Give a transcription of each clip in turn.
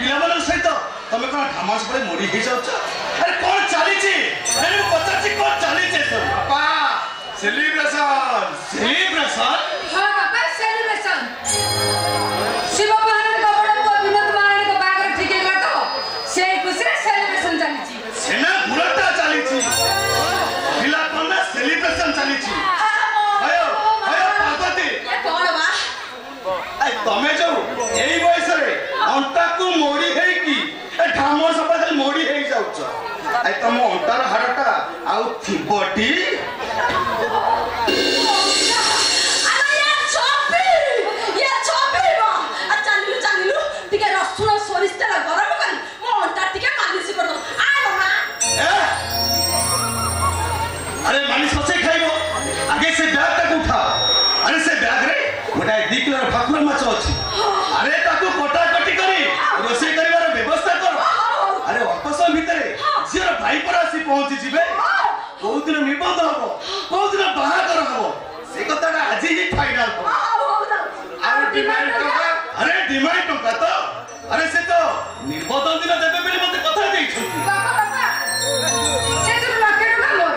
पिलामान सहित तुम कौन ढामास पड़े मोड़ी ही जाऊच अरे कौन चली अरे मैं पचार कौन चली बापा सेलिब्रेशन सेलिब्रेशन हाँ बापा सेलिब्रेशन शिव महाराज का बड़ा पुआ विनोद महाराज का बागर ठीक है तो से खुशी रे सेलिब्रेशन चली सेना गुरता चली पिला कौन सेलिब्रेशन चली आयो आयो पार्वती ये कौन बा आई तमे जो एई बयस रे अंटा को मोड़ी हेई की ए ढामो सपा मोड़ी हेई जाउछ आई तम अंटार हाडटा आउ थिबटी अरे मालिश बचे खाइबो आगे से बैग तक उठा अरे से बैग रे गोटा 2 किलो भाकुर माछ अछि अरे ताको कटा कटी करी रोसे करिवार व्यवस्था कर अरे ऑफिस भीतर जियर भाई पर आसी पहुंची जिबे बहुत दिन निबंध हबो बहुत दिन बाहागर हबो से कथाटा आज ही फाइनल हो और डिमांड टका अरे डिमांड टका तो अरे से तो निबंध दिन देबे बेली मते कथा देई छथि बाबा बाबा से तो लके टका मोर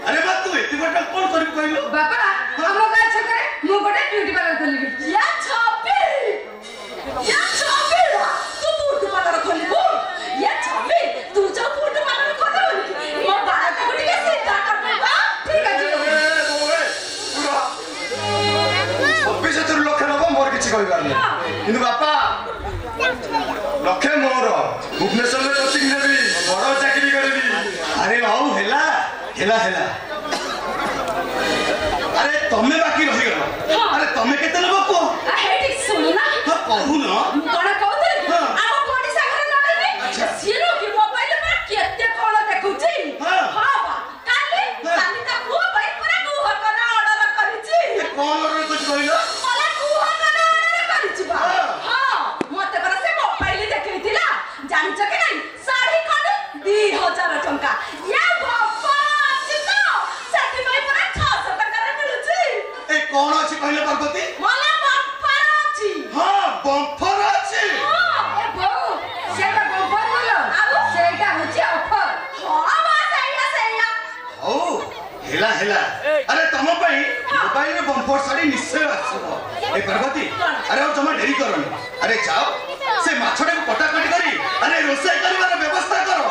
अरे बात तू एती बटा कोन करिब कहलो बापा हम गाछ करे मु गोटे ब्यूटी पार्लर खोलिबी या छबी तू ब्यूटी पार्लर खोलिबो या छबी तू जो ब्यूटी पार्लर खोलिबो मो बाला को ଟିକେ सीधा कर देबा ठीक अछि पूरा 26 लक्ष नब मोर किछि कहबार नै किंतु बापा लक्ष्य मोर भुवनेश्वर में कोचिंग नेबी बड़ चाकरी करबी अरे बाऊ हेला हेला हेला अरे तमे बाकी रहि गलो अरे तमे केते लेबो को आ हेटी सुनु ना हां कहू ना कोन कहते आ कोडी सागर नडे सिरो की मोबाइल पर केते कोन देखुची हां बा काली ता को भाई पूरा गुह कना ऑर्डर करिची कोन ऑर्डर कुछ कहलो मला गुह कना ऑर्डर करिची बा हां मते पर से मोबाइल देखैतिला जानिछ के नहीं साड़ी खंड 2000 टंका या बापा अछि तो सेति भाई पूरा 600 टका रे मिलुची ए कोन अछि कहले पार्वती मला बम्पर अछि हां बम्पर अछि हां ए बहु सेटा बम्पर बोलो आउ सेटा होची ऑफर हां बा सैया ओ हेला हेला अरे तम पई मोबाइल रे बम्पर साड़ी निश्चय आछबो ए पार्वती अरे और जमा देरी करनी अरे जाओ से माछडे को कटा कटी करी अरे रोसई करबार व्यवस्था करो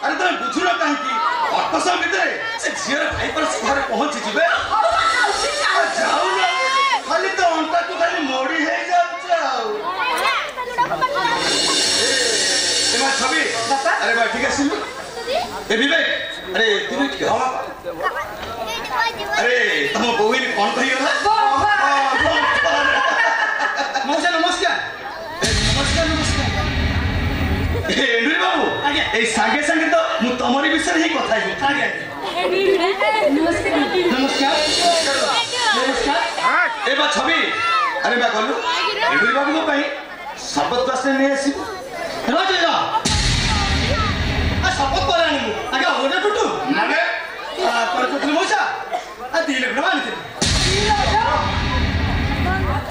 अरे तुम बुझुन कहीं ऑफिस भीतर से झीर भाई पर घर पहुंची जिबे जाऊ ना खाली तो अंटा को खाली मोड़ी है जाऊ ए मा छवि अरे बा ठीक है सुन ए विवेक अरे तू ठीक है अरे तुम बोई कौन कही गला मौसा नमस्कार नमस्कार नमस्कार एंड्री बाबू आज्ञा ए संगे संगे तो मु तमरी विषय ही कथा ही आज्ञा नमस्कार नमस्कार नमस्कार ए बा छवि अरे बा गलु एंड्री बाबू को पई शपथ क्लास ने आसी रोज जा आ शपथ परानी आज्ञा ओडा टुटू माने पर कुछ मौसा आ दिले बडवा नहीं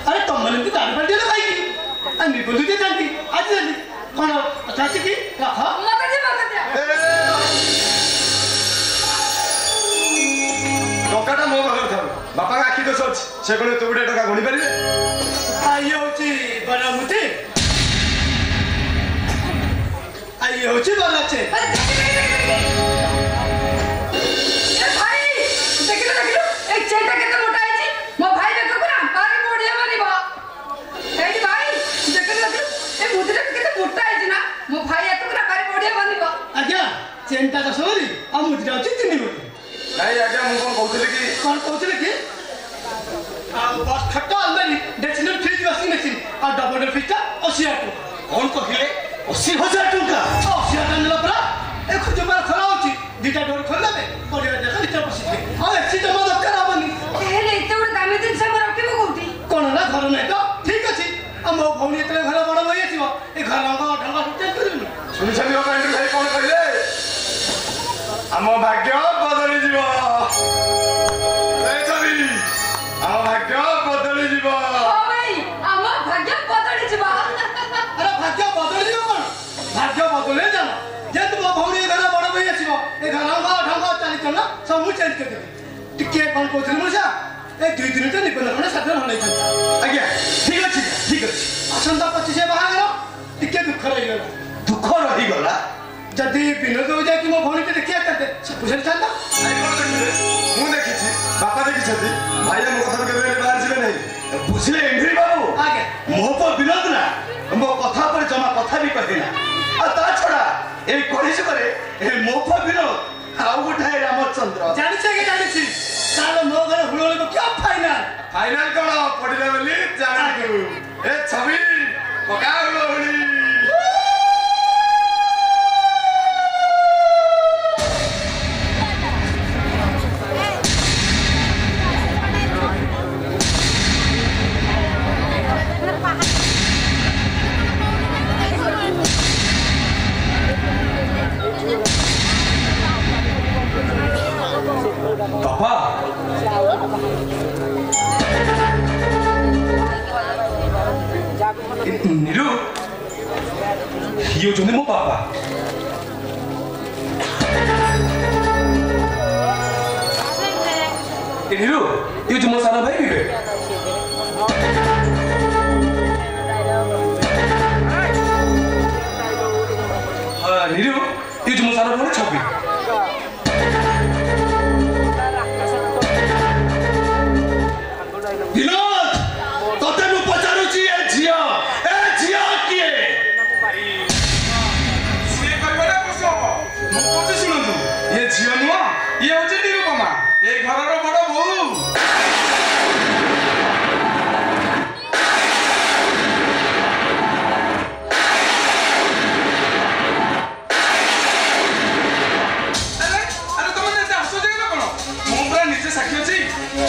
अरे तुम मन की दाढ़ी पड़ भाई की आ निबंध दे जानती आज जानती कौन चाची की रखा मत दे टकाटा मो भाग था बापा का आखि दोष अछि से कोन तो गुडे टका गणी परिबे आइ होची बरामुती आइ होची बलाचे ए भाई देखिलो एक चेटा केते मोटा है छी मो भाई देखो ना पानी मोड़िया मानिबा ए भाई देखिलो ए मुद्रा केते मोटा है ना मो भाई एतो ना पानी मोड़िया मानिबा आज्ञा चेंटा का सोरी आ मुद्रा अछि तिनी बोली नहीं आज्ञा मु कोन कहउतले की आ बस खट्टा अंदर डेसिनल फ्रिज वॉशिंग मशीन आ डबल फ्रिज का 80 टका कौन कहिले 80,000 टका 80,000 नेला परा ए खुद पर खरा होची दिटा डोर खोल देबे परिया देखा दिटा बसिथे आ एसी जमा दरकार आबनी ए रे एते बड़ दामी दिन से रखिबो कोठी कोन ना घर नै तो ठीक अछि आ मो भौनी एतले घर बड़ होई आछिबो ए घर रंग ढंगा चेंज करबिनी सुनि छबि बाबा एंड्रू भाई कोन कहिले हम भाग्य बदली जीव ए छबि मिलिबो ओ भाई हम भाग्य बदली जिबा अरे भाग्य बदल दियो कोन भाग्य बदले जाना जे तुम भौणी घर बड़ भाई आसीबो ए घर ढंग चली चलना सब मु चेंज कर देबी टिके कोन कोथले मुसा ए 2 दिन ते निपन कोन साधन होनै छन आज्ञा ठीक अछि आसंता 25 बाहागर टिके दुख रही गला दुख रही गला जदि विनोद हो जाए कि मो भौणी के देखिया करते सब कुछ चलता आई कोन देखिले मु देखिछि बापा देखिछथि भाई मो कथा केबे बाहर जिबे नै बुझले एंड्री बाबू आगे मो को विनोद ना मो कथा पर जमा कथा भी कहना आ ता छोड़ा ए कलिस करे ए मो को विनोद आउ उठाए रामचंद्र जानि छे के जानि छी कालो मो घर हुलोले को क्या फाइनल फाइनल कोन पडिले बोली जाना ए छवि पका हुलोली पापा नीरू यो जोने मो पापा नीरू यो जो मो सारा भाई भी हाँ नीरू यो जो मो सारा भाई छवि विनोद तते मु पचारुची ए झिया किए से करबला पसो मु कोचे सुनंतु ये झिया नुआ ये होचे निरुपमा ए घरर बड़ बहु अरे तुम ने हसो जे कोन मु पूरा नीचे साक्षी अछि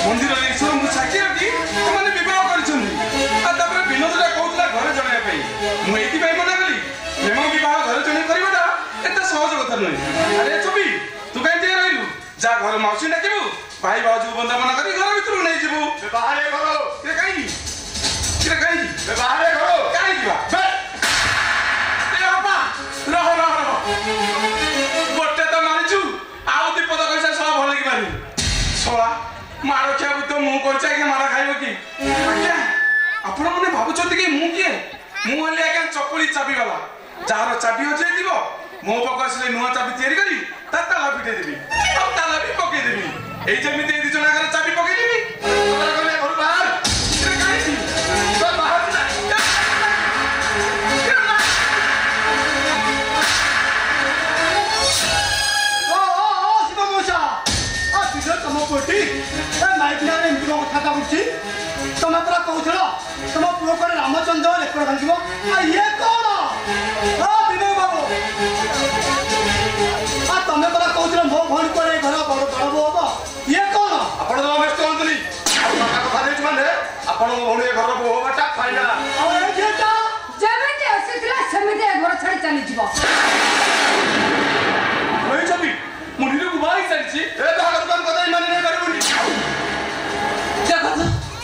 मंदिर रे ईश्वर मु साक्षी रखी तुमने विवाह करछन्ती आ तापर विनोद रे कहउतला घर जणे पई मु एति पई मना कली प्रेम विवाह घर जणे करबा एता सहज कथा नै अरे छवि तू काई ते रहिलु जा घर माउसी डाकिबु भाई बाजू बंदना करी घर भीतर नै जिबु बाहरे करो के काई बाहरे करो काई दिबा ए बाबा रह गोटे तो मानिचु आउ दी पद कइसा सब भले की मारी सोळा मारो क्या तो मु कोचा के मारा खाइबो की आज्ञा आपण मने भाबुचंती कि मु किए मु हले आज्ञा चपली चाबी वाला जार चाबी हो जाय दिबो मो पकसले नुआ चाबी तयारी करी ता ताला पिटे देबी अब ताला भी पके देबी एई जेमिते दी जना घर चाबी पके देबी तोरा गले घर बाहर रे काई छी तो बाहर ना ओ शिव मोसा आ बिजो तम कोठी ए माइक ना एमती को कथा बुझी तम तरा कहउथलो तम पुओ को रामचंद्र लेकर भांगिबो आ ये कोन आ विनय बाबू आ तमे तरा कहउथलो मो भण को घर बड़ बड़ होबो ये कोन आपण तो व्यस्त होतली आपण कथा देछ माने आपण भौणी घर को होबाटा फाइना आ ए जेटा जेमिति आसीथिला सेमिति घर छाडी चली जिवो ओइ छवि मुनिरे बुबाई सारछि ए बाहर दुकान कतै माने नै करबुनी देखो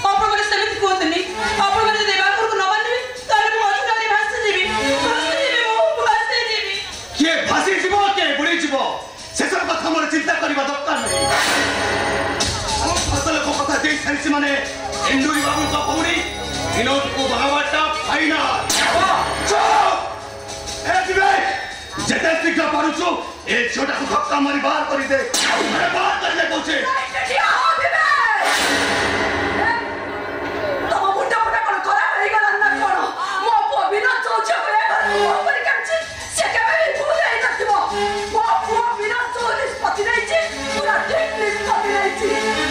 आपण मने सेमिति कोतनी आपण मने देवा को न मानबी ताले मु अछुनारी भाषे जीवी मु भाषे जीवी के भासी जीवो के बुड़ी जीवो से सब कथा मोर चिंता करबा दरकार नै हम फसल को कथा देई सारछि माने एंडुरी बाबू का भौणी विनोद को बाबाटा फाइनल चुप ए दिवे जेते शीघ्र पारुछु ए छोटा को धक्का मारी बाहर करी दे अरे बाहर कर ले पहुंचे तम मुंडा मुंडा कोन करा हेई गला ना कोन मो पो बिना चोचे को ए घर मो पर काची से केबे भी भूल जाई नथिबो मो पो बिना चो निष्पत्ति नै छी पूरा ठीक निष्पत्ति नै छी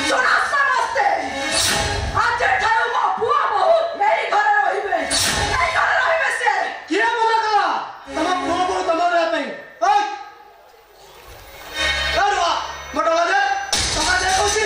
छोरा समस्ते आज ठारो मो पो बहु एई घर रहिबे से के मना कला तम पुओ को तम रे पई ओय अरवा मोटवा दे तमा दे कोसी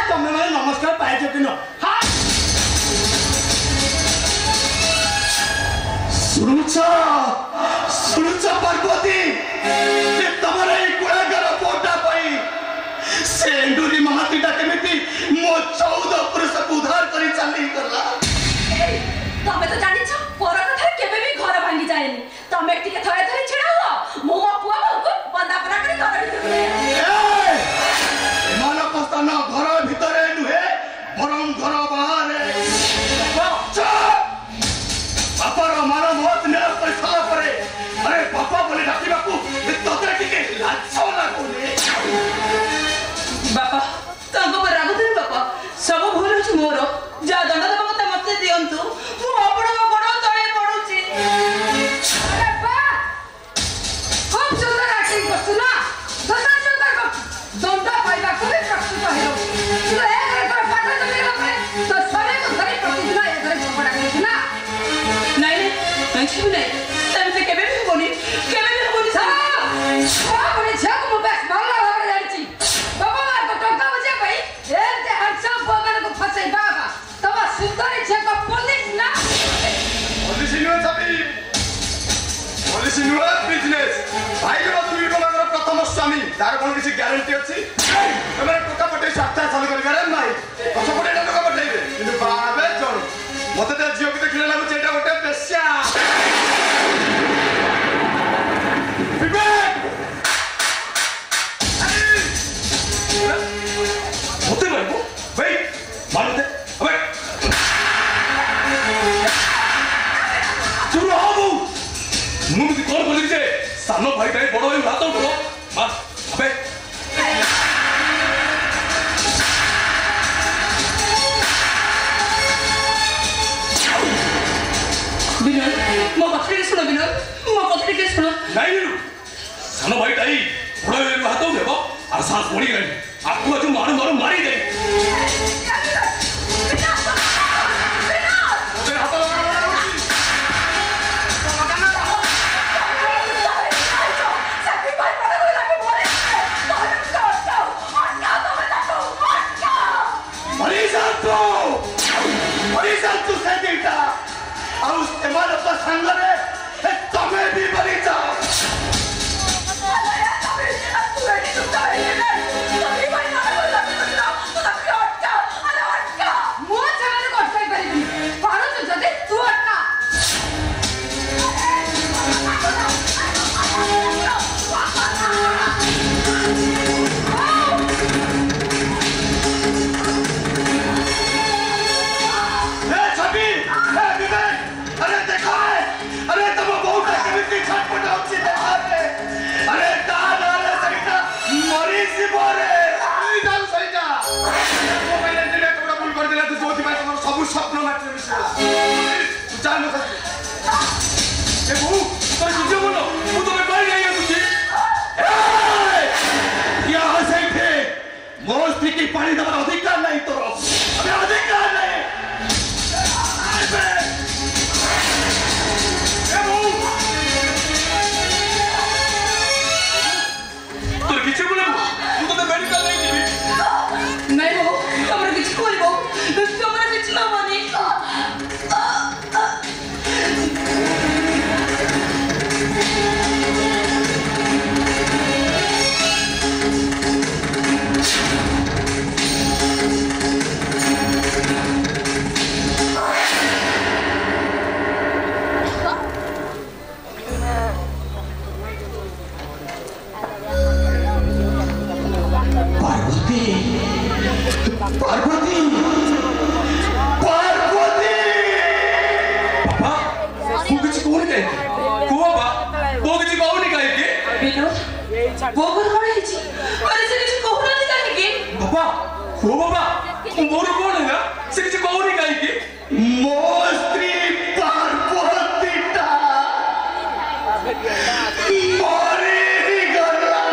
ତମେ ମାନେ ନମସ୍କାର ପାଇଛ କି ନ শুনুছ পার্বতী তোমার এই গুণাগার পোটা পাই সে এন্ডুরি মহাতিটা কেমিতি মো 14 পুরুষକୁ উদ্ধার করে চালি গলা তবে তো জানিছ পর কথা কেবে भी ঘর ভাঙ্গি যায়নি তমে টিকে থরে থরে ছিড়া হলো মো মো পুয়া বউକୁ বন্দাপনা করে ঘর ভিতর এমানক স্থান ঘর ভিতরে নুহে বরং ঘর বাহারে বাপার মান মত নেওয়া করে সারা পরে আরে বাপা বলে ডাকিবাকু তোতে টিকে লাজ লাগুনি बापा तांको पर राग देन बापा सब भूल होछ मोर जा दंड देबा मते मते दियंतु मु आपण गोड़ तळे पडुची अरे बा खूब सुंदर एक्टिंग करछु ना दसा सुंदर कर दंड पाइबा को भी प्रस्तुत हेलो तू ए घर कर पाटा जमी रे तो सरे को धरी प्रतिदिन ए घर झगड़ा करछु ना नहीं नहीं छु नहीं तमसे केबे भी बोली सा बोली झक मु बस मांगला भाବରେ ଜାଣିଛି बाबा मार को टंका बजे भाई एते हंसा बगन को फसई बाबा तब सुंदरी झक पुलिस ना पुलिस नुहे छबी पुलिस नुहे बिजनेस भाई रो तुम को मागर प्रथम स्वामी तार कोन किसी ग्यारंटी अछि तमे टका पटे साथा चालू करि करे नाही कस पटे टका पटेइबे किंतु बाबे जण मते ते जियो के देखले लागु एटा गोटे बेस्या विवेक होते भाई को भाई मानते अबे तुम रहो बू मुझे कौन बोली जे सानो भाई भाई बड़ो भाई हाथ उठो हां अबे बिनोद मो कथि के सुनो बिनोद मो कथि के सुनो नहीं नीलू सानो भाई टाई बड़ो भाई हाथ उठेबो और सांस पड़ी गई आपको जो मारो मारो मारी गई तेरे हाथ लगा तू से देता और उस एमान अपना संग में तुम्हें भी मरी जाओ स्वप्न मात्र चाल बोलो वो तो मैं मर गई तुझे मो स्त्री की पानी देवार अधिकार नहीं तोर अबे अधिकार नहीं तोर किछ बोले तू तो मेडिकल नहीं जीवी नहीं हो हमरा किछ करबो हमरा किछ ना मानी पार्वती पार्वती पापा तू किसी को नहीं कहे को बाबा वो किसी को नहीं कहे के बिनोद वो कोन है जी अरे से किछ कहू ना कहे के बाबा वो बाबा मोर कौन है ना से किसी को नहीं कहे के मो स्त्री पार्वती ता मोरी गला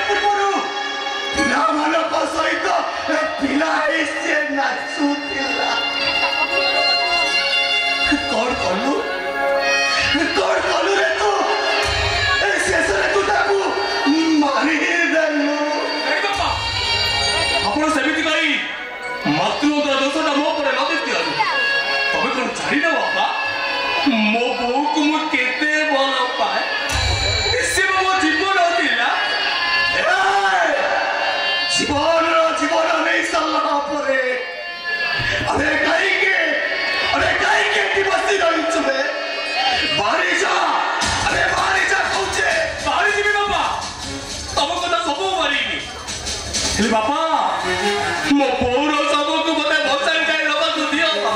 ପୂର୍ବରୁ ପିଲାମାନଙ୍କ ସହିତ ପିଲାଏ ସିଏ ନାଚୁଥିଲା। କଣ କଲୁ ରେ ତୁ? ଶେଷରେ ତୁ ତାକୁ ମାରିଦେଲୁ। ଆପଣ ସେମିତି କହି ମାତୃଙ୍କ ଦୋଷଟା ମୋ ଉପରେ ଲଦି ଦିଅନ୍ତୁ। ତମେ କଣ ଜାଣିନ ବାପା, ମୋ ବୋଉକୁ ମୁଁ କେତେ ଭଲ ପାଏ। ସେ ମୋ ଜୀବନ ଥିଲା। ଜୀବନ ନେଇ ସାରିଲା ପରେ ଆରେ କାହିଁକି ଏଠି ବସି ରହିଛୁ ବେ? ବାହାରି ଯା କହୁଛେ। ବାହାରି ଯିବି ବାପା, ତମ କଥା ସବୁ ମାରିବି। ହେଲେ ବାପା, ମୋ ବୋଉର ଶବକୁ ମତେ ବସାଇ ଯାଇ ଦେବାକୁ ଦିଅ ବାପା।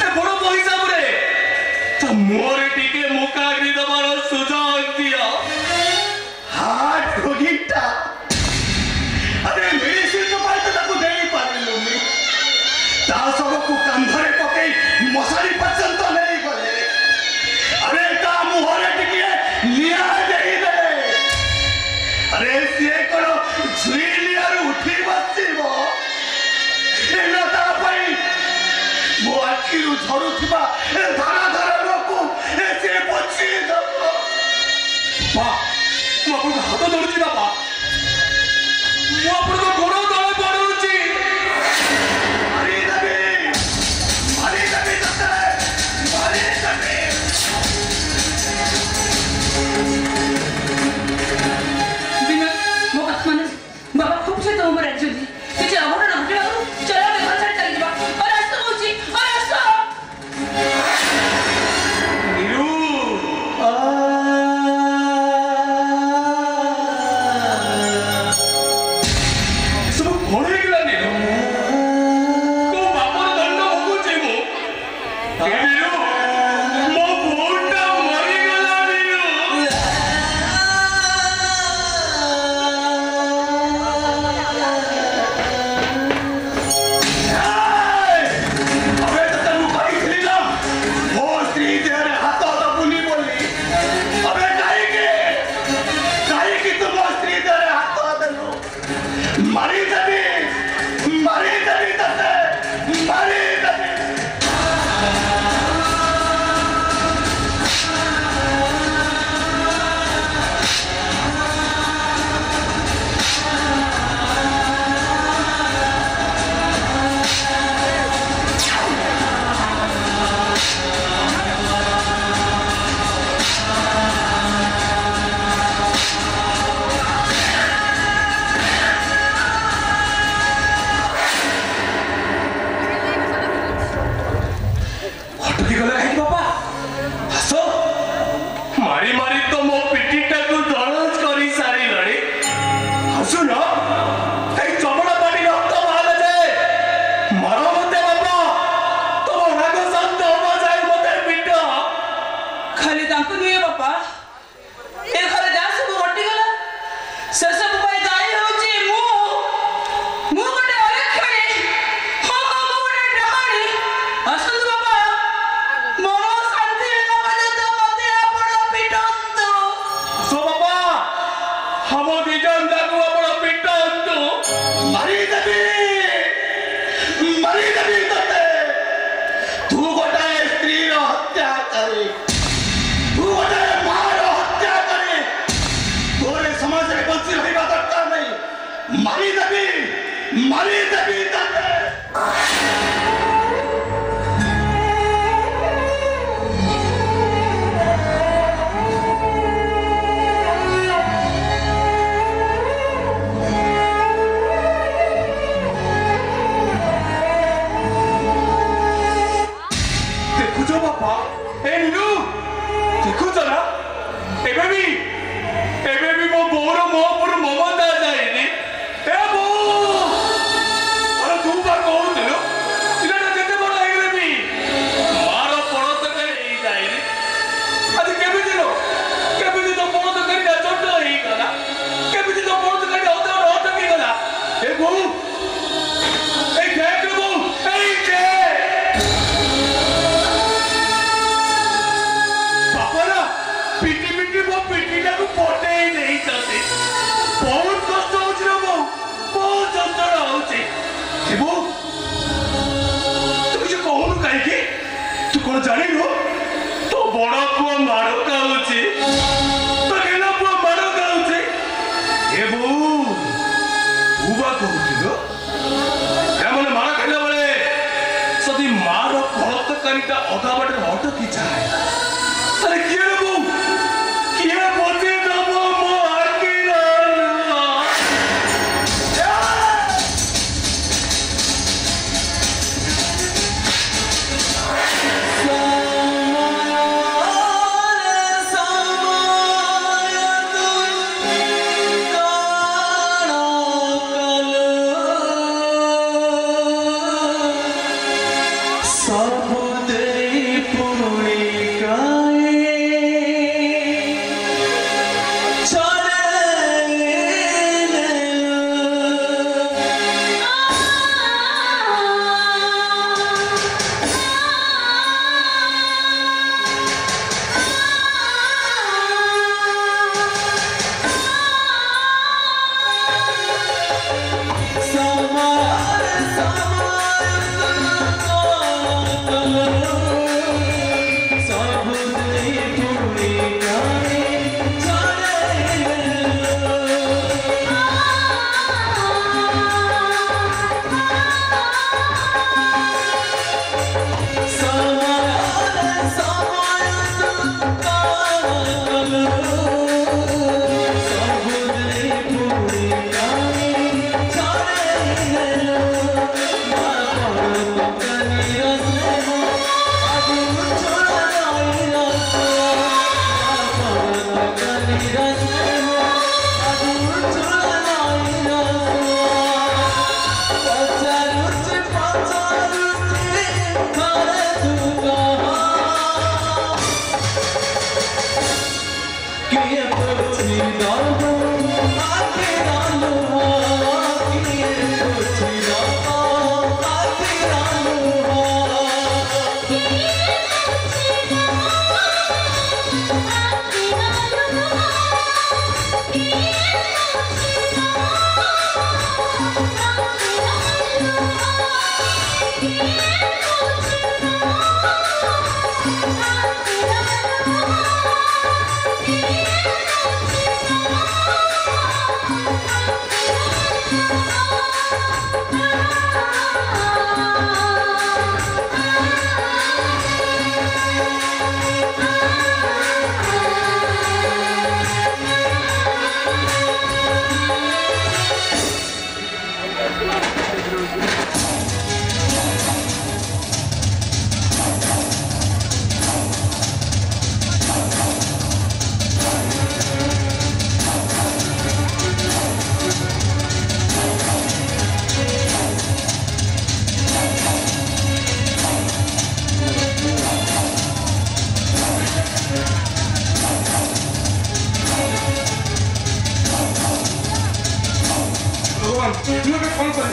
ଏ ବଡ଼ ହିସାବରେ ତା ମୁହଁରେ ଟିକେ ମୁକାଗ୍ନି ଦେବାର ସୁଯୋଗ ଦିଅ। ଢୋଗିଟା ଆରେ ମେଡିସିନ ପାଇଁ ତ ତାକୁ ଦେଇପାରିଲୁନି। ତା ଶବକୁ କାନ୍ଧରେ ପକେଇ ମଶାରୀ ପର୍ଯ୍ୟନ୍ତ ନେଇଗଲେ। ଆରେ ତା ମୁହଁରେ ଟିକେ ନିଆଁ ଦେଇଦେ। ଆରେ ସିଏ କଣ ଝୁଇଲିଆରୁ ଉଠି ବସିବ? ତା ପାଇଁ ମୋ ଆଖିରୁ ଝରୁଥିବା ଧାର ଲୋକ ସେ ପୋଛି ଦବ। ମୁଁ ଆପଣଙ୍କ ହାତ ଧରୁଛି ବାପା, ମୁଁ ଆପଣଙ୍କ ଗୋଡ଼ ତଳେ ପଡୁଛି। ମାରିଦେବି ତତେ, ମାରିଦେବି। ମୋ କଥା ମାନେ ବାବା খুব সে তোমার উপর রাজি হচ্ছে। কিছু অঘটন ঘটিলা চলো আমি ঘর ছাড়ি চালি যাবা। আর আসতে বলছি, আর আসো। ସବୁ କଣ ହେଇଗଲା ନିରୁ? କୋଉ ବାପର ଦଣ୍ଡ ଭୋଗୁଛି ମୁଁ? ନିରୁ, ମୋ ବୋଉଟା ମରିଗଲା ନିରୁ। अबे तते ମୁଁ କହିଥିଲି ନା ମୋ ସ୍ତ୍ରୀ ଦେହରେ ହାତ ଦବୁନି ବୋଲି। ଅବେ କାହିଁକି ତୁ ମୋ ସ୍ତ୍ରୀ ଦେହରେ ହାତ ଦେଲୁ? ମାରିଦେବି ତତେ, ମାରିଦେବି। ଅଟକିଗଲା କାହିଁକି ବାପା? ଆସ, ମାରି ମାରି ତ ମୋ ପିଠିଟାକୁ ଦରଜ କରି ସାରିଲଣି। ଆସୁନ, ଏଇ ଚମଡ଼ା ପାଟି ରକ୍ତ ବାହାରେ ଯାଏ। ମାର ମତେ ବାପା, ତମ ରାଗ ଶାନ୍ତ ହବା ଯାଏ ମତେ ପିଟ। ଖାଲି ତାଙ୍କୁ ନୁହେଁ ବାପା, ଏ ଘରେ ଯାହା ସବୁ ଘଟିଗଲା ସେସବୁ ପାଇଁ ଦାୟୀ ହେଉଛି ମୁଁ ଗୋଟେ ଅଲକ୍ଷଣୀ। ମୁଁ ଗୋଟେ ଡାହାଣୀ। ଆସନ୍ତୁ ବାପା, ମନ ଶାନ୍ତି ହେଲା ପର୍ଯ୍ୟନ୍ତ ମତେ ଆପଣ ପିଟନ୍ତୁ। ଆସ ବାପା, ଆମ ଦି ଜଣ ଯାକୁ ଆପଣ ପିଟନ୍ତୁ। ମାରିଦେବି ତତେ। ତୁ ଗୋଟାଏ ସ୍ତ୍ରୀର ହତ୍ୟାକାରୀ, ତୁ ଗୋଟାଏ ମାର ହତ୍ୟାକାରୀ। ତୋର ସମାଜରେ ବଞ୍ଚି ରହିବା ଦରକାର ନାହିଁ। ମାରିଦେବି ତତେ। ଦେଖୁଛ ବାପା, ଏ ନିରୁ, ଦେଖୁଛ ନା? ଏବେ ବି ମୋ ବୋଉର ମୋ ଉପରୁ ମମତା ଯାଇନି। ଏ ବୋଉ, ଆରେ ତୁ ବା କହୁଥିଲୁ भगवान मुझे कौन कर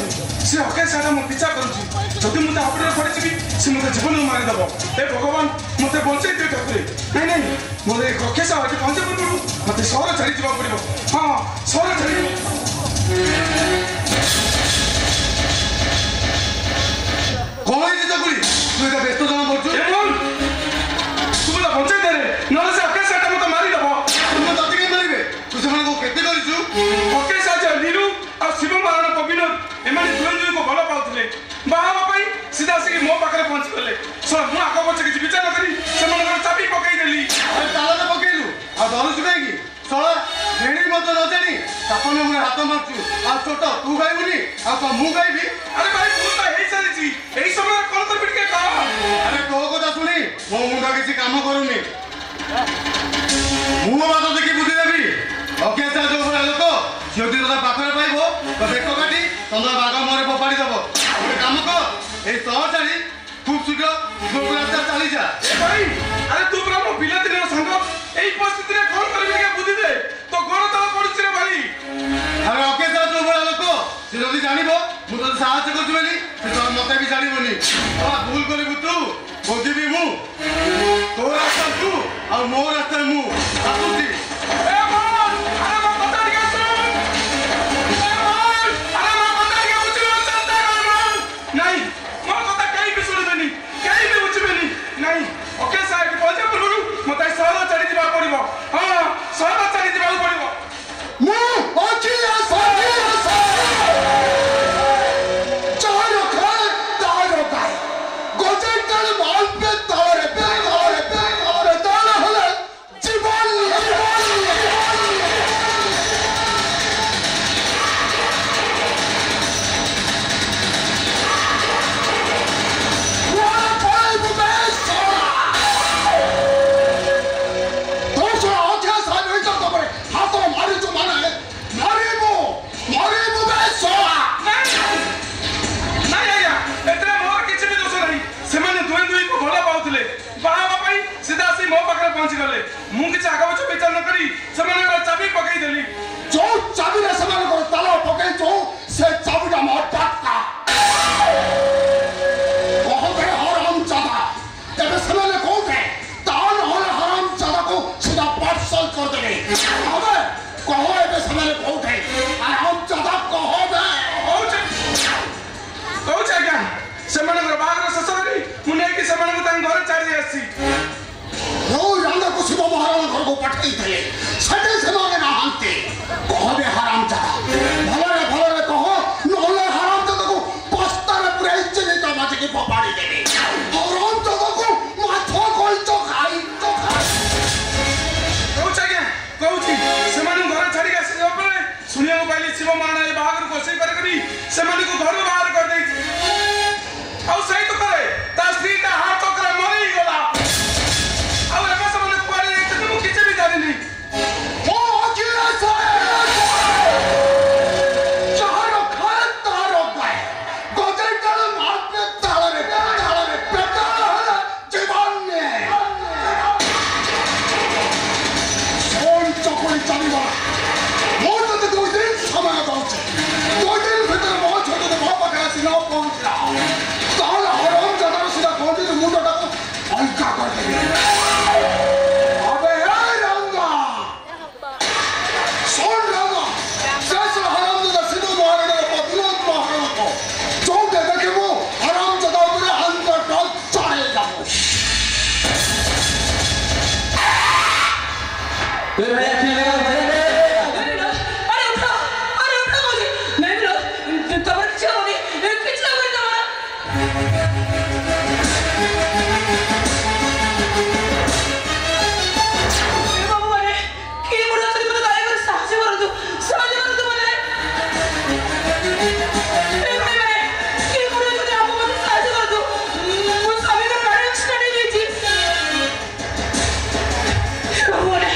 से अकेले सारा मो पिछा करूची जदि मुझे आपड़े पड़िछि से मुझे जीवन मारि दबो ए भगवान मते बंचै दे ठाकुर नहीं नहीं मोरे अकेले सारा आज पंच पर मते सहर छाड़ी जीवा पड़िबो हां सहर छाड़ी कोई जी तकुली तू एटा व्यस्त जमा पड़छु एमन तू बोला बंचै दे रे नले से अकेले सारा मते मारि दबो तुम तति के मारिबे तू से को केते करिछु अकेले सारा नीरू आ शिव महाराण कबिन एमाने दुई को भल पाउथिले बाहा पई सीधा से मो पाखरे पहुंच गले सर मु आको बच्चे किछि विचार न करी सेमनकर चाबी पकई देली अरे ताला तो पकेलु आ धरुछु काई सला भेणी मत न जानी तापने मुरे हाथ मारछु आ छोट तू गाइबुनी आ तो मु गाइबी अरे भाई भूल तो हेई सालिछि एई समय कॉल कर बिट के कह अरे तो কথা শুনি মো মুন্ডা কিছু কাম করুনি মু বাদ দেখি বুঝি দেবি ওকে যা जो बड़ा लोक যদি তোরা পাখরে পাইবো তো বেক কাটি তোমরা বাগা মরে পপাড়ি দেব ଗୋଟେ কাম কর এই তো চালি খুব শীঘ্র গোল রাস্তা চালি যা ए भाई अरे तू पूरा मो बिला दिन संग एई परिस्थिति रे कॉल कर बिट के बुद्धि दे तो गोड़ तळ पड़छि रे भाई আরে ওকে যা जो बड़ा लोक সে যদি জানিব মু তো সাহায্য করছি বলি সে তো মতে বি জানিবনি আ ভুল করিবু তু বুঝিবি মু তো রাস্তা তু আর মো রাস্তা মু আসুছি ए मान अरे मो पता के सुन ए मान अरे मो पता के बुझिलो चलता कर मान नहीं मो पता कहीं भी सुनबेनी कहीं भी बुझबेनी नहीं ओके साहब पहुंचे पुरु मते सहर चढ़ी दिबा पड़िबो हां सहर चढ़ी दिबा पड़िबो मु ओके साथी चारो खाए तारो गाय गोजे काल माल पे तारे पे और ताला हले जीवन पहुंच गले मु किछ आगा बच विचार न करी समान चाबी पकई देली जो चाबी रे समान को ताला पकई जो से चाबी का मोट टक्का कहो बे हराम जादा तबे समान को है तान होले हराम जादा को सीधा पार्सल कर देबे अबे कहो बे समान को है हराम जादा कहो बे हो क्या समान बाहर ससुरी मुने की समान को तंग घर चाड़ी आसी यो रांदा को शिव महाराज घर को पटकई थे सटे से माने ना हांते कहो बे हराम जादा भले कहो नोले हराम जादा को पस्ता रे प्रेस चले तो माचे के पपाड़ी देबे हराम जादा को माथो कोई तो खाई कहू छी समान घर छाड़ी आसी अपने सुनिया को पहले शिव महाराज बाहर को से करी समान को घर बाहर कर दे और सही तो करे ता स्त्री ता हाथ तो करे मरी गला और एमे सब लोग पारे एक तो किछ भी जाने नहीं ओ अकेला चारो खाए तारो गाय गोजे कल मार पे ताला रे पेटा हला जीवन में सोन चकोरी चलीबा मोर तो 2 दिन समय दउछे 2 दिन भीतर बहुत छोटे तो बाप का सिना पहुंचला ताला हराम जदा सीधा पहुंचे तो मुंडा को अलका कर देबे अबे ए रंगा सोन रंगा जैसे हराम जदा सिद्धू महाराज को विनोद महाराज को चौके देखे वो हराम जदा ऊपर अंदर टॉल चढ़े जाओ अरे उठा मुझे नहीं लो तबर चलो नहीं पिछला कोई तुम्हारा बाबू मारे की मुड़ा से मुझे दाई कर साहस कर दो समझ रहे हो तुम मुझे भाई भाई की मुड़ा से आप मुझे साहस कर दो मुझे सभी का गाड़ी एक्सीडेंट हुई थी बाबू मारे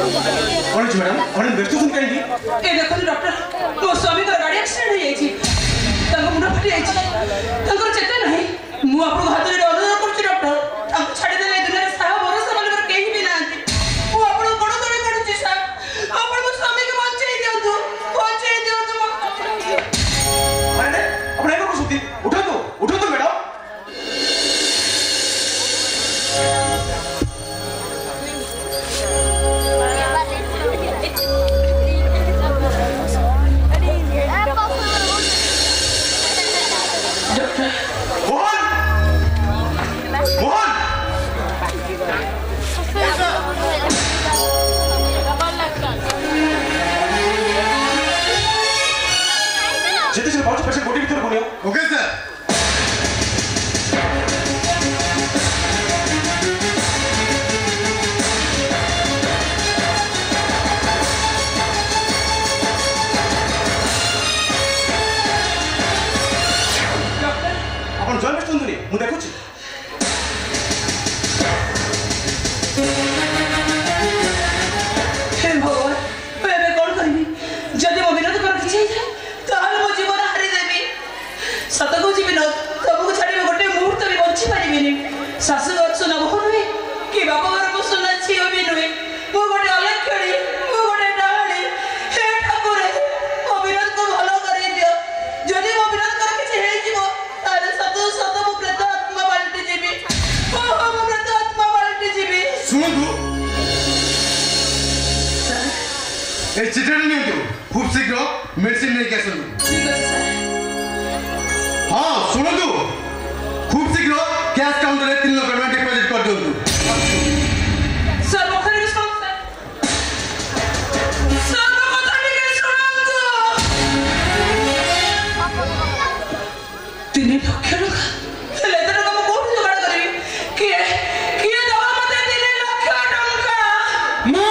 कौन है मैडम अपन व्यस्त सुन कहीं ए देखो डॉक्टर तो स्वामी का गाड़ी एक्सीडेंट हो जाई ताको मुंड फटी जाई ताको चेता नहीं मु आपको हाथ रे अनुरोध करछि डॉक्टर आप छाड़ी दे दुनिया रे साहा भरोसा वाले पर केही भी नांती मु आपको बड़ दरे करछि साहब आपण मो स्वामी के बचाई दियंतु अरे अपन एको सुती उठो तो मैडम ओके सर अपन जॉइन करतुनी मु देखुची हे भगवान मैं कौन करी जदि मो विनोद कर किछि ताहले मो जीवन हारि देबी सत कहूँ विनोद तुमको छाड़ी गोटे मुहूर्त भी बची पारिबिनी शाशु घर सुना बहु नुहे कि बाप घर को सुना झील भी नुहे मो गोटे अलक्षणी मो गोटे डाणी हे ठाकुर मो विनोद को भल कर दियो जदि मो विनोद कर किछि हे जीवो ताले सत सत मो प्रेत आत्मा पलटि जीबी ओ मो प्रेत आत्मा पलटि जीबी सुनू ए चिट्ठी नहीं खूब शीघ्र मेडिसिन नहीं कैसे ठीक है सर हाँ शुणु खूब शीघ्र कैश काउंटर में 3 लाख टका डिपॉजिट कर दिंतु सर मोखरे रिस्पांस सर मो कथा टिके सुनंतु 3 लाख टका ले तो टका मो कोठी जुगाड़ करबी किए दवा मते 3 लाख टका मो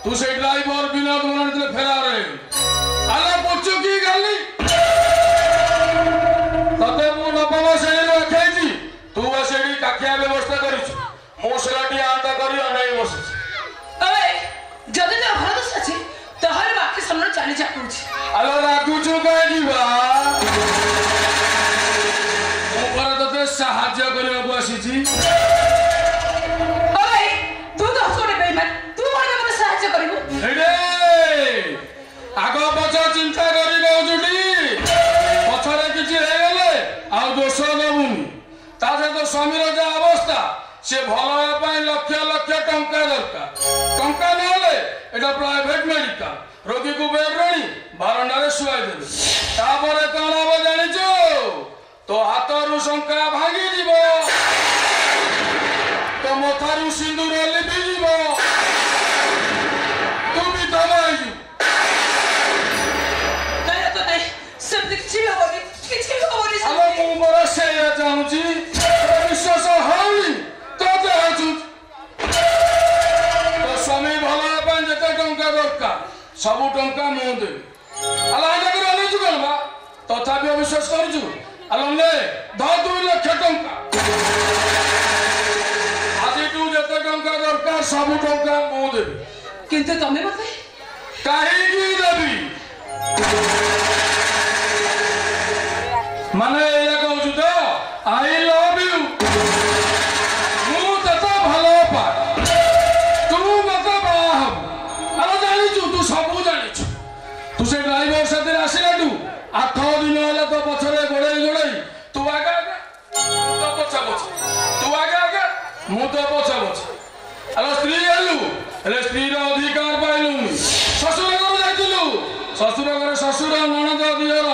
तू से ड्राइवर विनोद मन फेरार आला पुछु की गली तते मु नवम श्रेणी रखाई तू सेडी काखिया व्यवस्था करिछु मु सेलाटी आंटा करी अनाई बस अरे जदि तो घर दस अछि तहरे बाकी सामने चली जा कुछ आला रागुछु काई दिबा मु पर तते सहाय्य करिया को आसीछि अरे तू तो छोड़े बेईमान तू मन में सहायता करिबो एडे आगो पछ चिंता करी गौजुटी पछरे किछि हे गेले आ दोष दबुनी ता से तो स्वामीर जे अवस्था से भल हे पई लक्ष लक्ष टंका दरकार टंका नले एटा प्राइवेट मेडिकल रोगी को बेडरणी बारंडा रे सुआई देबे तापरे कोन अब जानिचो तो हाथरू शंका भागी जीवो तो मथारू सिंदूर लिपि जीवो विश्वास हाउनी स्वामी भल जिते टंका दरकार सब टंका मु देवी अनेचु कलवा तथापि अविश्वास करुचु आले 2 लाख टंका आज जिते टंका दरकार सब टंका मु देवी किंतु तमे मते कहीं देवी माने या कहूँ तो I love you. ମୁଁ ତତେ ଭଲ ପାଏ। ତୁ ମତେ ବାହା ହବୁ। ଆରେ ଜାଣିଛୁ ତୁ ସବୁ ଜାଣିଛୁ। ତୁ ସେ ଡ୍ରାଇଭର ସାଥିରେ ଆସିଲାଠୁ 8 ଦିନ ହେଲା ତୋ ପଛରେ ଗୋଡ଼େଇ ତୁ ଆଗେ ମୁଁ ତ ପଛେ ତୁ ଆଗେ ମୁଁ ତ ପଛେ ଆରେ ସ୍ତ୍ରୀ ହେଲୁ ହେଲେ ସ୍ତ୍ରୀର ଅଧିକାର ପାଇଲୁନି। ଶ୍ୱଶୁର ଘର ଯାଇଥିଲୁ ଶ୍ୱଶୁର ଘରେ ଶ୍ୱଶୁର ନଣନ୍ଦ ଦିଅର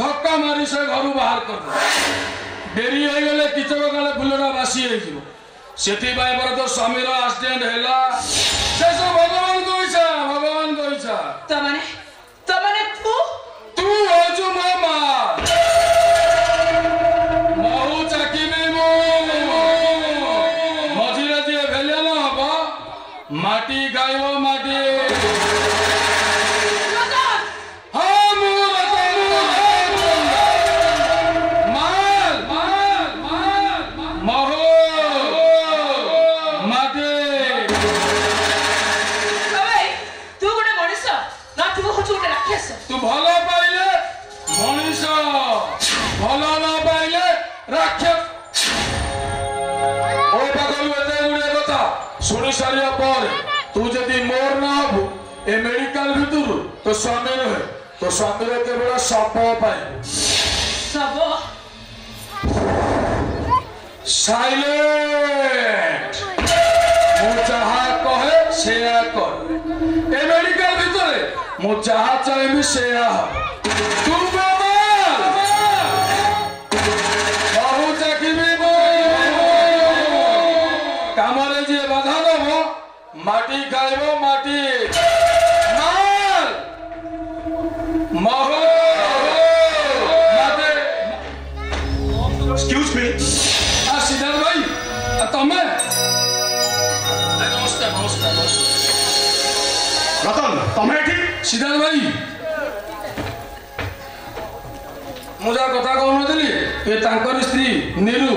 ଧକ୍କା ମାରି ସେ ଘରୁ ବାହାର କରିଦେଲେ। ଡେରି ହେଇଗଲେ କିଚକ କାଳେ ଫୁଲଟା ବାସି ହେଇଯିବ। ସେଥିପାଇଁ ପରେ ତ ସ୍ୱାମୀର ଆକ୍ସିଡେଣ୍ଟ ହେଲା। ସେ ସବୁ ଭଗବାନଙ୍କ ଇଚ୍ଛା। ତମାନେ ତୁ ହଉଛୁ ମୋ ମା। ମହୁ ଚାକିବି ମୁଁ। ମଝିରେ ଯିଏ ଭେଲିଆନ ହବ ମାଟି ଗାଇବ ମାଟି। तू भल पाइले मनीष भल न पाइले राक्षस। ओ पागल एते गुड़े कथा शुणी सारिया पर तू जदि मोर न हबु ए मेडिकल भितर तो स्वामी रहे तो स्वामी रे केवल सप पाए सब साइलेंट मु जहा कहे सेया कर। ए मेडिकल भितर मु जहा चाहिए सेया तू बहु चाकिबी काम जी बाधा दब माटी खाइब माटी महु एक्सक्यूज मी सिद्धार्थ भाई तमें नमस्कार रतन तमें ठीक सिद्धार्थ भाई ମୁଁ ଯାହା କଥା କହୁନଥିଲି ଏ ତାଙ୍କରି ସ୍ତ୍ରୀ ନିରୁ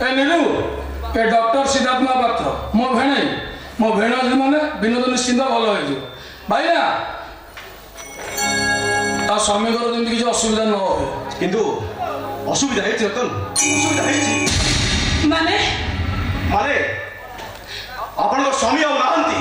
ଏ ଡକ୍ଟର ସିଦ୍ଧାର୍ଥ ମହାପାତ୍ର ମୋ ଭେଣେଇ ମୋ ଭେଣେଇ ମାନେ ବିନୋଦ ନିଶ୍ଚିନ୍ତ ଭଲ ହେଇଯିବ ଭାଇ ନା ତା ସ୍ୱାମୀଙ୍କର ଯେମିତି କିଛି ଅସୁବିଧା ନ ହୁଏ। କିନ୍ତୁ ଅସୁବିଧା ହେଇଛି ରତନ ଅସୁବିଧା ହେଇଛି ମାନେ ଆପଣଙ୍କ ସ୍ୱାମୀ ଆଉ ନାହାନ୍ତି।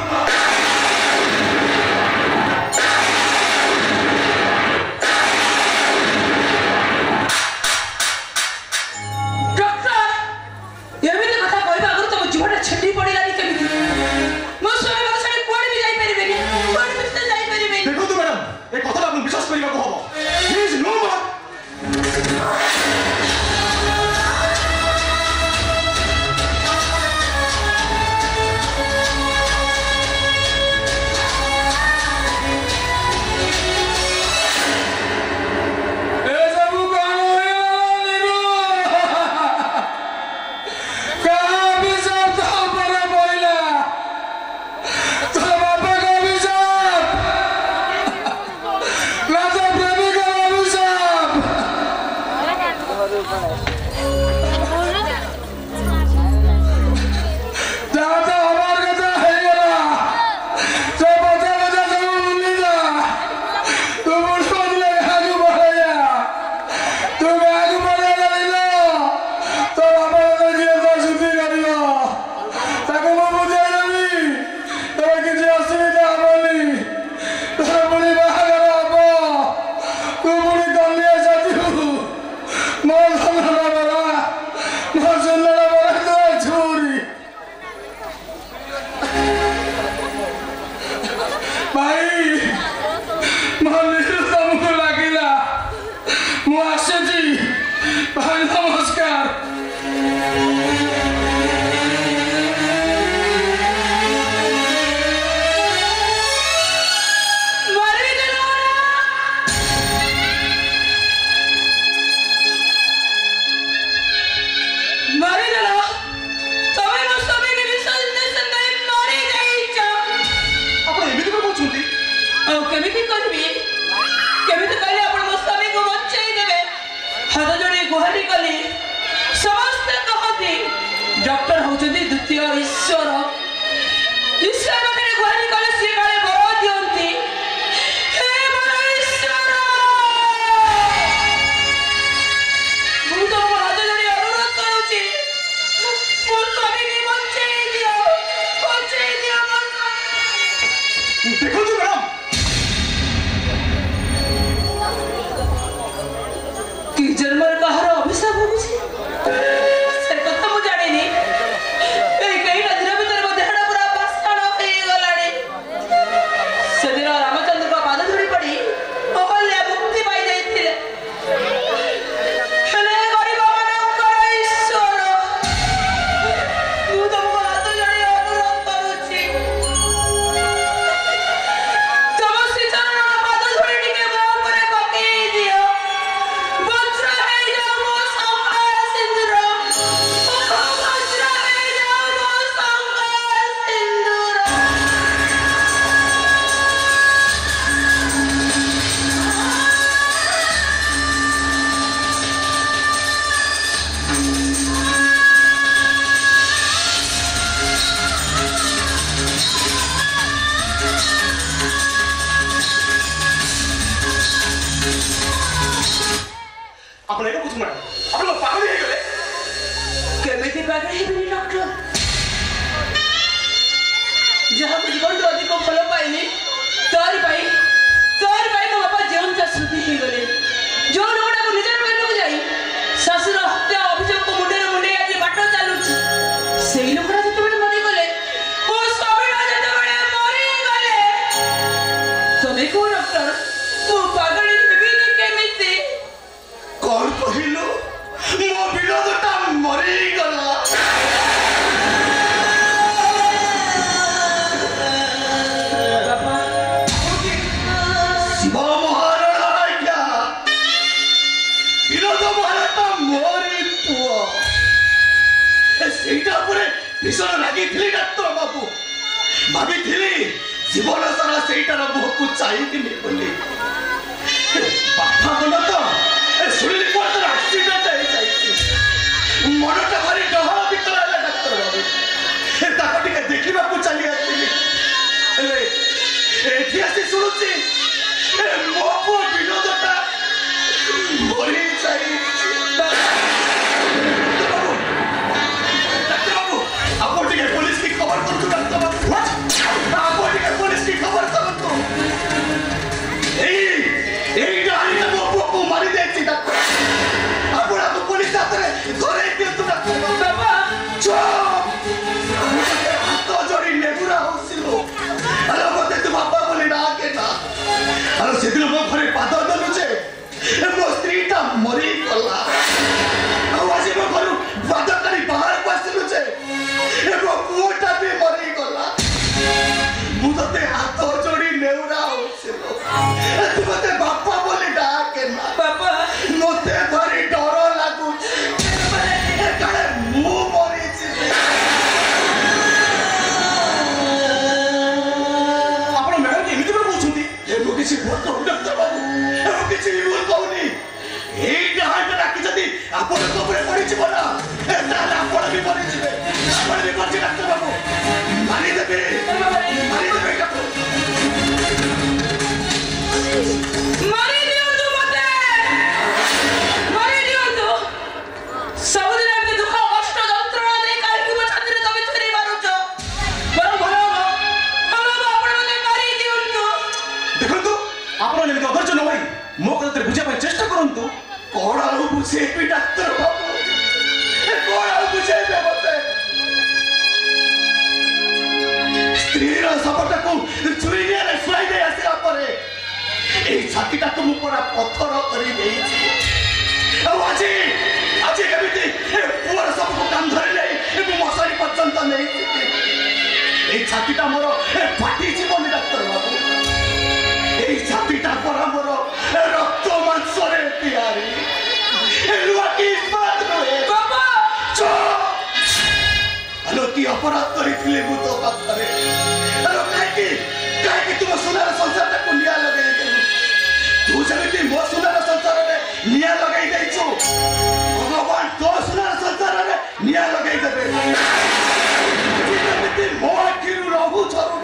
डॉक्टर होचंदी द्वितीय ईश्वर ईश्वर पाखे गुहारी कले सी काले बर दियंती हे बर ईश्वर मु तो हाथ जोड़ी ଆପଣ ଏଇଟା ବୁଝୁ ମ୍ୟାଡାମ ଆପଣ ପାଗଳ ହେଇଗଲେ କେମିତି ପାଗଳ ହେବିନି ଡକ୍ଟର ଯାହାକୁ ଜୀବନରୁ ଅଧିକ ଭଲ ପାଇନି ତାରି ପାଇଁ ମୋ ବାପା ଯେଉଁଟା ସ୍ମୃତି ହେଇଗଲେ ଯେଉଁ ଲୋକଟାକୁ ନିଜର ଘରକୁ ଯାଇ ଶାଶୁର ହତ୍ୟା ଅଭିଯୋଗକୁ ମୁଣ୍ଡରେ ମୁଣ୍ଡେଇ ଆଜି ବାଟ ଚାଲୁଛି ସେଇ ଲୋକଟା ଯେତେବେଳେ ମରିଗଲେ ମୋ ସ୍ୱାମୀଟା ଯେତେବେଳେ ମରିଗଲେ ତମେ କୁହ ଡକ୍ଟର ମୁଁ ପାଗଳ ହେବିନି କେମିତି କଣ କହିଲୁ ମୋ ବିରୋଧଟା ମରିଗଲା ଶିବ ମହାରଣା ଆଜ୍ଞା ବିରୋଧ ମହାରଣା ମୋରି ପୁଅ ସେଇଟା ଉପରେ ଭୀଷଣ ରାଗିଥିଲି ଡାକ୍ତର ବାବୁ ଭାବିଥିଲି ଜୀବନ ସାରା ସେଇଟାର ମୁହଁକୁ ଚାହିଁଥିଲି ବୋଲି ବାପା ମନ ତ ଶୁଣିଲି କୁଆଡେ ତାର ଆକ୍ସିଡେଣ୍ଟ ହେଇଯାଇଛି ମନଟା ଭାରି ଡହଳ ଭିତରେ ହେଲା ଡାକ୍ତର ବାବୁ ତାକୁ ଟିକେ ଦେଖିବାକୁ ଚାଲି ଆସିଥିଲି ହେଲେ ଏଠି ଆସି ଶୁଣୁଛି ମୋ ପୁଅ ବିନୋଦଟା ମରି ଯାଇଛି ଡାକ୍ତର ବାବୁ ଆପଣ ଟିକେ ପୋଲିସ କି ଖବର କରନ୍ତୁ ଡାକ୍ତର ବାବୁ ଆପଣ ଟିକେ ପୋଲିସ କି ଖବର କରନ୍ତୁ ଏଇ ଡାଳିଟା ମୋ ପୁଅକୁ ମାରି ଦେଇଛି ଡାକ୍ତର ଆପଣ ଆମ ପୋଲିସ ହାତରେ ଧରେଇ ଦିଅନ୍ତୁ ଡାକ୍ତର ବାବା ହାତ ଯୋଡ଼ି ନେଗୁରା ହଉସିଲୁ ଆରେ ମତେ ତୁ ବାପା ବୋଲି ଡାକେ ନା ଆରେ ସେଦିନ ମୋ ଘରେ ପାଦ ଦେଲୁ ଯେ ମୋ ସ୍ତ୍ରୀଟା ମରିଗଲା ଆଉ ଆଜି ମୋ ଘରୁ ପାଦ କାଢି ବାହାରକୁ ଆସିଲୁ ଯେ ମୋ ପୁଅଟା ବି ମରିଗଲା ମୁଁ ତତେ ହାତ ଯୋଡ଼ି ନେଉରା ହଉସିଲୁ ତୁ ମତେ ବାପା ବୋଲି ଡାକେ ନା ବାପା ମତେ ଭାରି ଡର ଲାଗୁଛି କାଳେ ମୁଁ ମରିଛି ଆପଣ ମ୍ୟାଡାମ ଏମିତି କଣ କହୁଛନ୍ତି ମୁଁ କିଛି ଭୁଲ କହୁନି ଡକ୍ଟର ବାବୁ ମୁଁ କିଛି ଭୁଲ କହୁନି ଏଇ ଡାହାଣଟା ଡାକି ଯଦି ଆପଣଙ୍କ ଉପରେ ପଡ଼ିଯିବ ନା ତାହେଲେ ଆପଣ ବି ମରିଯିବେ ଆପଣ ବି ମରିଛି ଡାକ୍ତର ବାବୁ ମାରିଦେବେ ଡାକ୍ତର ମାରିଦିଅନ୍ତୁ ମତେ ମାରିଦିଅନ୍ତୁ ସବୁଦିନ ଏମିତି ଦୁଃଖ କଷ୍ଟ ଯନ୍ତ୍ରଣା ଦେଇ କାହିଁକି ମୋ ଛାତିରେ ତମେ ଛୁରୀ ମାରୁଛ ବରଂ ଭଲ ହବ ଆପଣ ମତେ ମାରିଦିଅନ୍ତୁ ଦେଖନ୍ତୁ ଆପଣ ଏମିତି ଅଧୈର୍ଯ୍ୟ ନ ହୋଇ ମୋ କଥା ବୁଝିବା ପାଇଁ ଚେଷ୍ଟା କରନ୍ତୁ କଣ ଆଉ ବୁଝେଇବି ଡାକ୍ତର ବାବୁ କଣ ଆଉ ବୁଝେଇବେ ମତେ ସ୍ତ୍ରୀର ଶବଟାକୁ ଚୁଇନିଆରେ ଶୁଆଇ ଦେଇ ଆସିଲା ପରେ এই ছাতিটাକୁ ମୁଁ ପରା ପଥର କରି ଦେଇଛି ଆଉ ଆଜି କେମିତି ପୁଅର ସବୁକୁ କାନ୍ଧରେ ନେଇ ମୁଁ ମଶାରୀ ପର୍ଯ୍ୟନ୍ତ ନେଇଛି এই ଛାତିଟା ମୋର ଫାଟି ଯିବନି ଡାକ୍ତର ବାବୁ এই ଛାତିଟା ପରା ମୋର ରକ୍ତ ମାଂସରେ ତିଆରି ଲୁହା କି ଇସ୍ପାତ ନୁହେଁ ବାବା ଆଲୋ କି ଅପରାଧ କରିଥିଲି ମୁଁ ତୋ ପାଖରେ ଆଲୋ କାହିଁକି ତୁମ ସୁନାର ସଂସାରଟାକୁ ନିଆଁ ଲଗେଇ ଦେଲୁ ତୁ ଯେମିତି ମୋ ସୁନାର ସଂସାରରେ ନିଆଁ ଲଗେଇ ଦେଇଛୁ ଭଗବାନ ତୋ ସୁନାର ସଂସାରରେ ନିଆଁ ଲଗେଇ ଦେବେ ଯେମିତି ମୋ ଆଖିରୁ ରହୁ ଝରୁ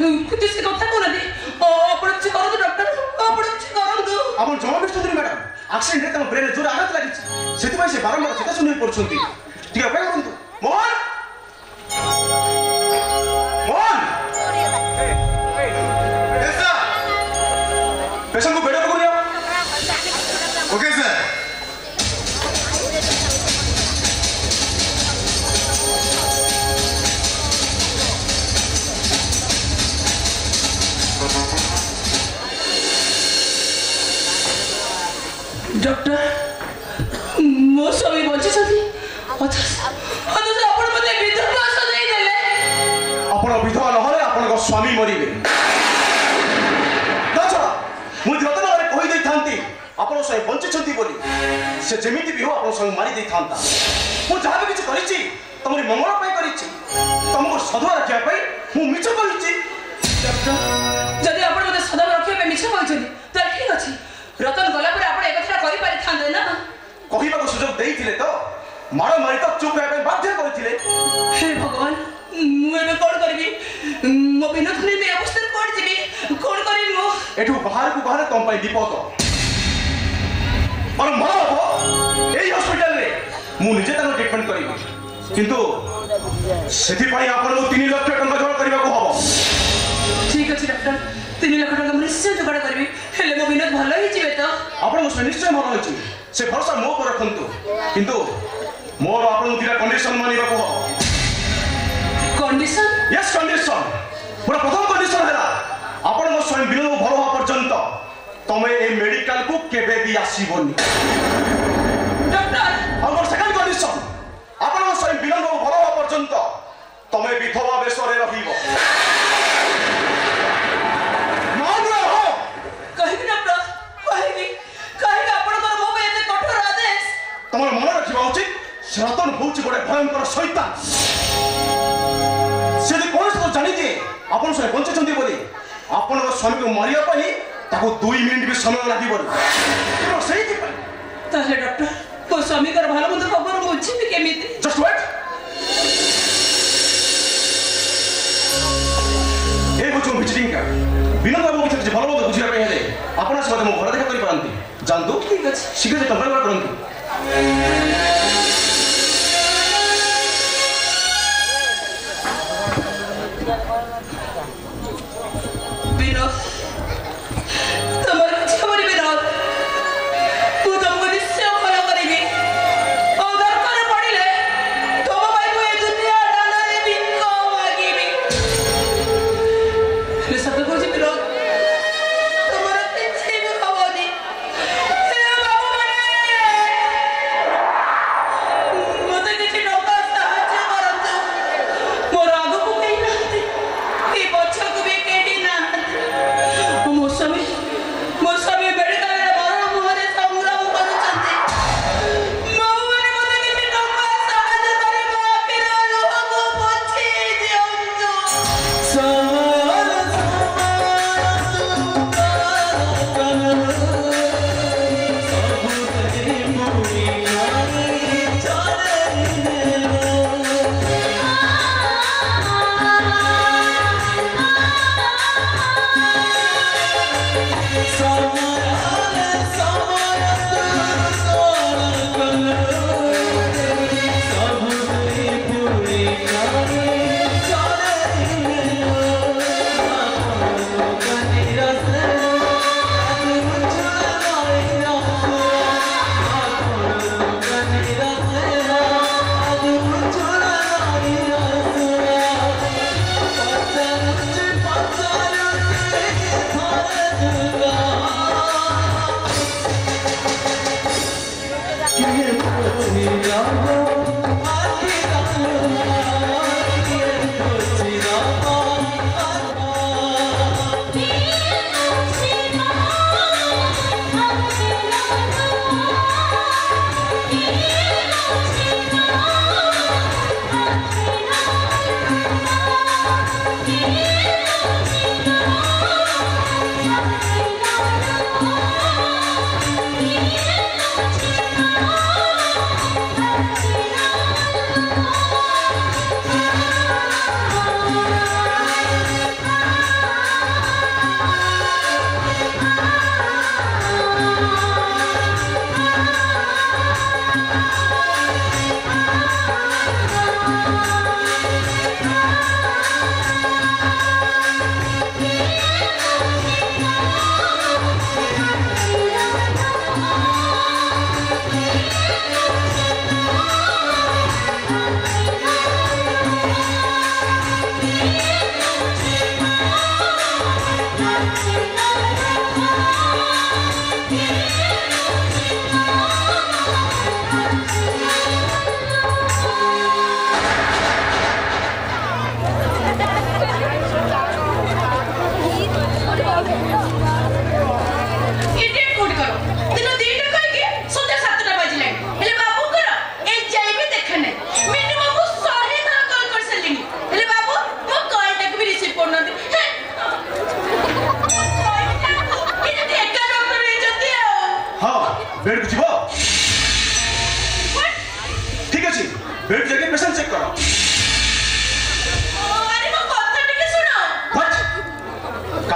କିନ୍ତୁ ସେ କଥା କହୁନାହାନ୍ତି ଆପଣ କିଛି କରନ୍ତୁ ଡକ୍ଟର ଆପଣ କିଛି କରନ୍ତୁ ଆପଣ ଜମା ବ୍ୟସ୍ତ ହୁଅନ୍ତୁନି ମ୍ୟାଡାମ ଆକ୍ସିଡେଣ୍ଟରେ ତାଙ୍କ ବ୍ରେନରେ ଜୋର ଆଘାତ ଲାଗିଛି ସେଥିପାଇଁ ସେ ବାରମ୍ବାର ଚେତାଶୂନ୍ୟ ହୋଇ ପଡୁଛନ୍ତି ଟିକେ ଅପେକ୍ଷା କରନ୍ତୁ ମୋହନ ମୋହନ पेशेंट को बेड पे लिया ओके सर डॉक्टर मो स्वामी बची छथि अथस आपण मते विधवा सजाई देले आपण विधवा नहले आपण को स्वामी मरिबे मुझे रतनगरे कही दे थांती आपण सय बंची छंती बोली से जेमिति भी हो आपण सय मारी दे थांता मु जहा भी किछ करिछि तमरी मंगल पय करिछि तुमको सदवा रखिया पय मु मिछ कहिछि डॉक्टर जदि आपण मते सदवा रखिया पय मिछ कहिछनी त ठीक अछि रतन गला पर आपण एक कथा करि पारि थांदे ना कहिबा को सुजोग देइथिले तो मारो मारी तो चुप होय पय बाध्य करिथिले हे भगवान मु एबे कोन करबी मो बिना थने में अवस्था कोन जिबी कोन करी मु एठू बाहर को बाहर तुम पय विपद और मारो एई हॉस्पिटल रे मु निजे तनो ट्रीटमेंट करिबी किंतु सेथि पय आपण 3 लाख टका जोड़ करबा को हबो ठीक अछि डॉक्टर 3 लाख टका निश्चय जोगाड़ करबी हेले मो बिना भलो हि जिबे तो आपण निश्चय भलो होछि से भरोसा मो पर रखंतु किंतु मोर आपण दिला कंडीशन मानिबा को हबो कंडीशन यस कंडीशन पूरा प्रथम कंडीशन हैला आपण मो स्वयं बिना भलो हो पर्यंत तमे ए मेडिकल को केबे भी आसीबोनी डॉक्टर और सेकंड कंडीशन आपण मो स्वयं बिना भलो हो पर्यंत तमे विधवा बेसरे रहिबो मान रहो कहिबी डॉक्टर कहिबी आपण कर मो पे एते कठोर आदेश तमर मन रखिबा उचित रतन होउची बडे भयंकर शैतान से कोन से जानि जे आपण से बंचे चंदी बोली आपण स्वामी को मारिया पई ताको 2 मिनिट भी समय लागिबो तो सही थी ताले डॉक्टर मो स्वामी कर भालो मंद खबर बुझी भी केमिति जस्ट वेट ए बुझो विजिटिंग कार्ड बिना बाबू के भालो मंद बुझिया पई हेले आपण से मो घर देखा करि पारंती जानतु ठीक अछि शीघ्र से कंप्लेंट करंतु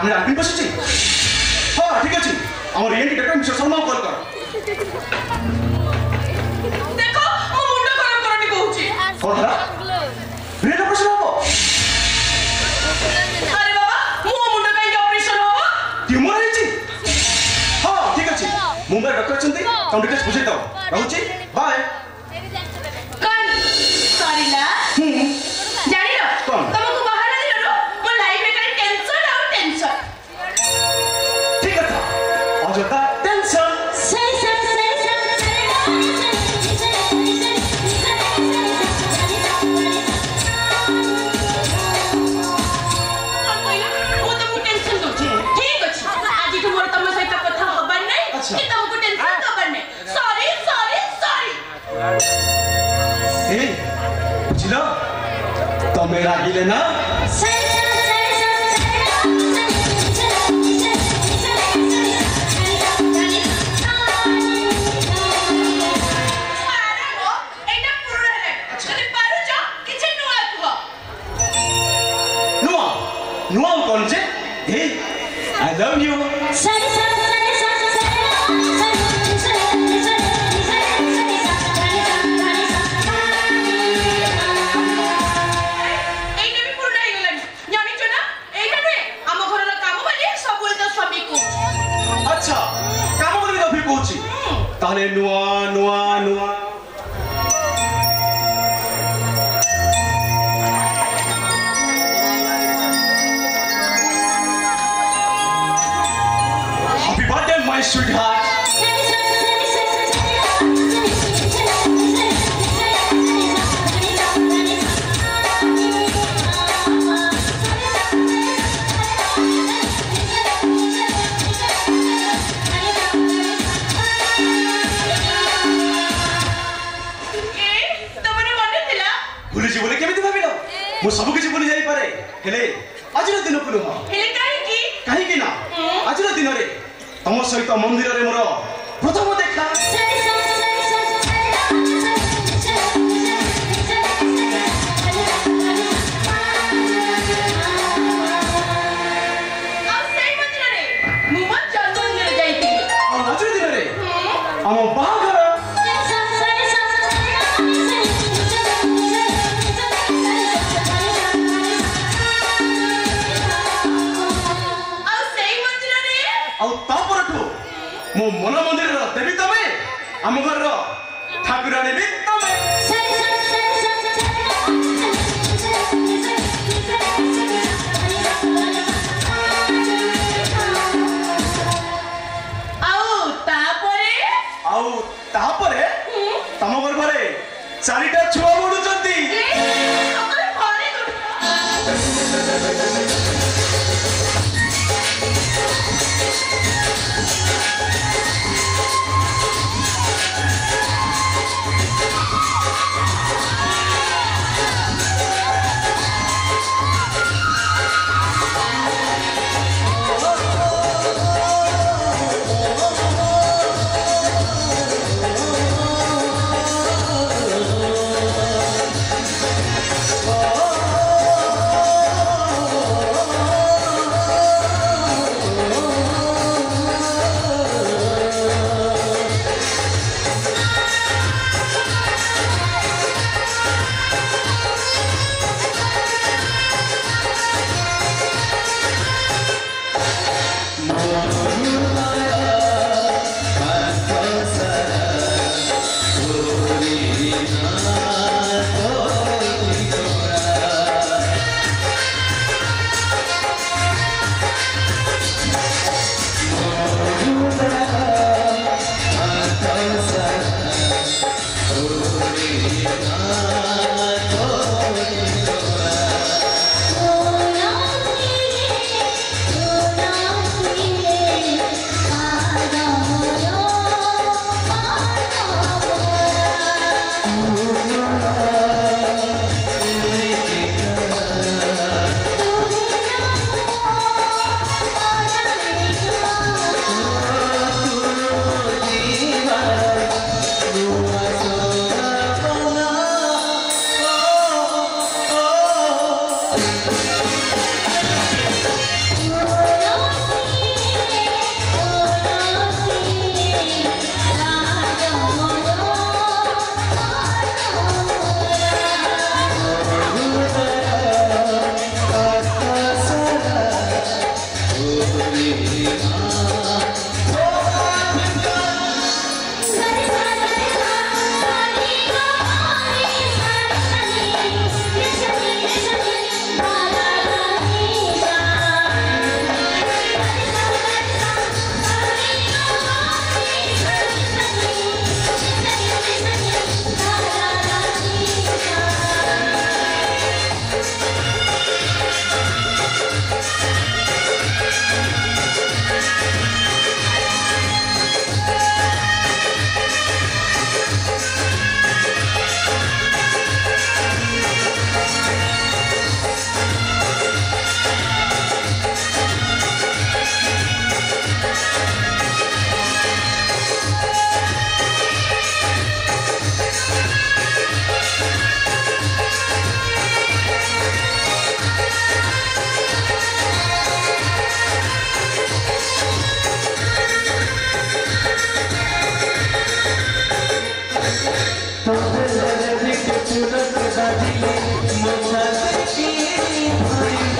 आपने आपिन बसुची हाँ ठीक अच्छे आम रिएंटी डॉक्टर मिस्टर शर्मा कॉल कर देखो मो मुंड खराब करनी कहूची कौन था रिएंटी ऑपरेशन हो अरे बाबा मो मुंड काई ऑपरेशन हो ट्यूमर है जी हाँ ठीक अच्छे मुंबई डॉक्टर चंदी कौन डिटेल्स पूछे दो रहूची बाय कौन सॉरी ना जानी लो कौन? तुमको बाहर नहीं लो मो लाइफ में कहीं टेंशन और टेंशन ठीक है था अजोता टेंशन वो तुमको टेंशन दोचे ठीक अछि आज तुमर तम सहित कथा हबन नहीं अच्छा। कि तुमको टेंशन हबन नहीं सॉरी सॉरी सॉरी ए बुझिलो तमे रागिले ना अरे वो एटा पुरो है जदी पारो जो किछ नुआ कुवा नुआ नुआ कौन जे ए आई लव यू एटा भी पुरो नहीं गलन जानि छ ना एटा रे हम घर रो काम बाली सब तो स्वामी को अच्छा काम करबी तो फिर कहूची ताहले नुआ नुआ नुआ Happy birthday my sweetheart ए तमने मने थिला भूली जी बोले केमिति भाबिलो मु सब किछि भूली जाई पारे हेले आजिर दिन को नुह हेले काई की काहे कि ना आजिर दिन रे तम सहित मंदिर रे मोर प्रथम देखा आ सही मंदिर रे मुमा जन्म ले जाईती आजिर दिन रे हम बागर आ सही मंदिर रे ଆଉ ତାପରଠୁ ମୋ ମନ ମନ୍ଦିରର ଦେବୀ ତମେ ଆମ ଘରର ଠାକୁରାଣୀ ବି ତମେ ଆଉ ତାପରେ ତମ ଗର୍ଭରେ ଚାରିଟା ଛୁଆ ବଢୁଛନ୍ତି